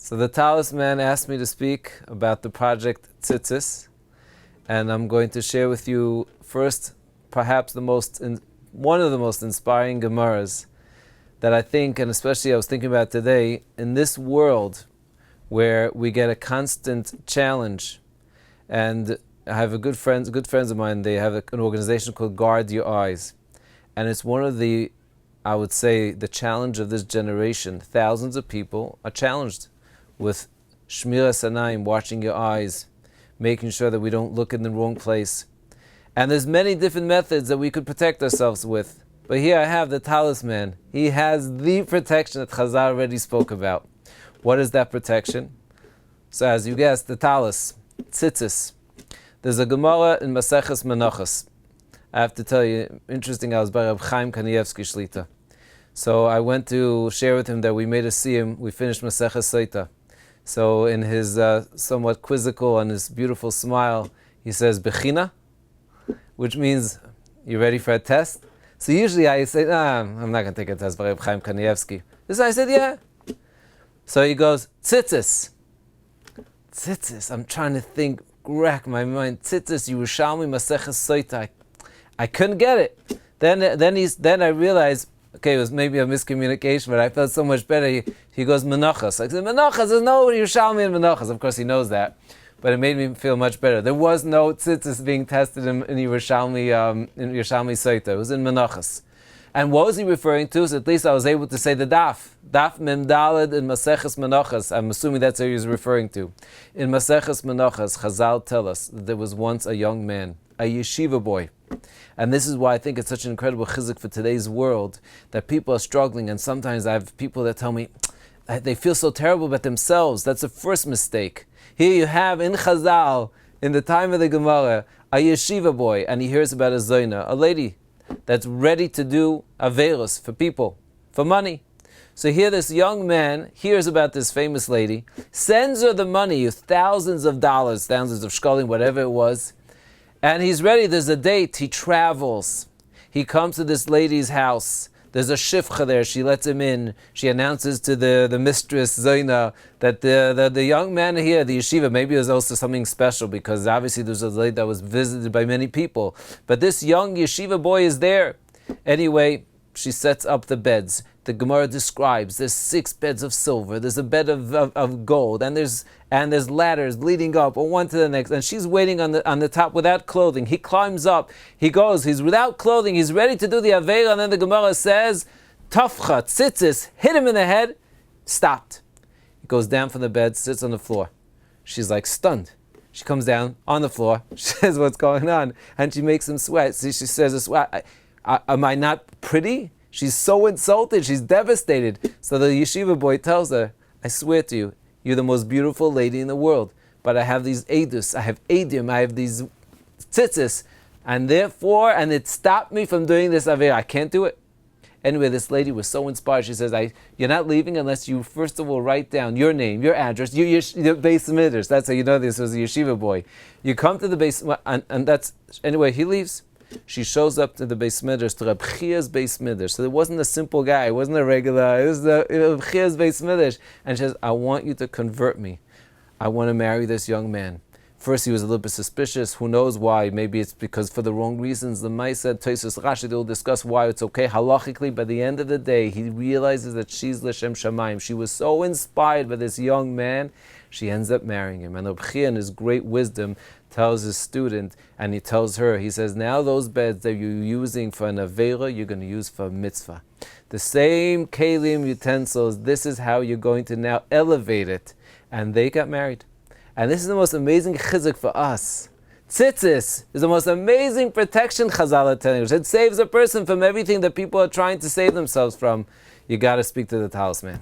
So the talisman asked me to speak about the project tzitzis, and I'm going to share with you first, perhaps one of the most inspiring Gemaras that I think, and especially I was thinking about today, in this world where we get a constant challenge. And I have good friends of mine, they have an organization called Guard Your Eyes. And it's one of the, I would say, the challenge of this generation. Thousands of people are challenged with Shmiras Anayim, watching your eyes, making sure that we don't look in the wrong place. And there's many different methods that we could protect ourselves with. But here I have the talisman. He has the protection that Chazal already spoke about. What is that protection? So as you guessed, the talis, tzitzis. There's a Gemara in Maseches Menachos. I have to tell you, interesting, I was by Reb Chaim Kanievsky Shlita. So I went to share with him that we made a siyum, we finished Maseches Soita. So in his somewhat quizzical and his beautiful smile, he says, Bechina, which means, you ready for a test? So usually I say, I'm not going to take a test by Reb Chaim Kanievsky. This I said, yeah. So he goes, tzitzis. Tzitzis, I'm trying to think, rack my mind. Tzitzis, Yerushalmi Maseches Soita. I couldn't get it. Then I realized, okay, it was maybe a miscommunication, but I felt so much better. He goes, Menachos. I said, Menachos, there's no Yerushalmi in Menachos. Of course, he knows that. But it made me feel much better. There was no tzitzis being tested in Yerushalmi Soita. It was in Menachos. And what was he referring to? So at least I was able to say the daf. Daf Mem Daled in Maseches Menachos. I'm assuming that's what he was referring to. In Maseches Menachos, Chazal tell us that there was once a young man, a yeshiva boy. And this is why I think it's such an incredible chizuk for today's world, that people are struggling, and sometimes I have people that tell me they feel so terrible about themselves. That's the first mistake. Here you have in Chazal, in the time of the Gemara, a yeshiva boy, and he hears about a zoina, a lady that's ready to do averos for people, for money. So here this young man hears about this famous lady, sends her the money, thousands of dollars, thousands of shkalim, whatever it was, and he's ready. There's a date. He travels. He comes to this lady's house. There's a shifcha there. She lets him in. She announces to the mistress, Zaina, that the young man here, the yeshiva, maybe it was also something special, because obviously there's a lady that was visited by many people. But this young yeshiva boy is there. Anyway, she sets up the beds. The Gemara describes there's 6 beds of silver, there's a bed of gold, and there's ladders leading up, or one to the next, and she's waiting on the top without clothing. He climbs up, he's without clothing, he's ready to do the Aveira, and then the Gemara says, Tafcha, tzitzis, hit him in the head, stopped. He goes down from the bed, sits on the floor. She's like stunned. She comes down on the floor, she says, what's going on? And she makes him sweat. See, she says, am I not pretty? She's so insulted, she's devastated. So the yeshiva boy tells her, I swear to you, you're the most beautiful lady in the world. But I have these edus, I have edim, I have these tzitzis. And therefore, it stopped me from doing this avera. I can't do it. Anyway, this lady was so inspired. She says, you're not leaving unless you first of all write down your name, your address, your Beis Midrash. That's how you know this was a yeshiva boy. You come to the Beis, and that's, anyway, he leaves. She shows up to the Beis Midrash, to Reb Chia's Beis Midrash. So it wasn't a simple guy, it wasn't a regular, it was the Reb Chia's Beis Midrash. And she says, I want you to convert me. I want to marry this young man. First he was a little bit suspicious, who knows why, maybe it's because for the wrong reasons. The Mai said, Tosfos Rashi, they'll discuss why it's okay halachically. By the end of the day, he realizes that she's L'Shem Shamayim. She was so inspired by this young man, she ends up marrying him. And Reb Chia, in his great wisdom, tells his student, and he tells her, he says, now those beds that you're using for an Aveira, you're going to use for a mitzvah. The same kelim utensils, this is how you're going to now elevate it. And they got married. And this is the most amazing chizuk for us. Tzitzis is the most amazing protection, Chazal are telling us. It saves a person from everything that people are trying to save themselves from. You got to speak to the talisman.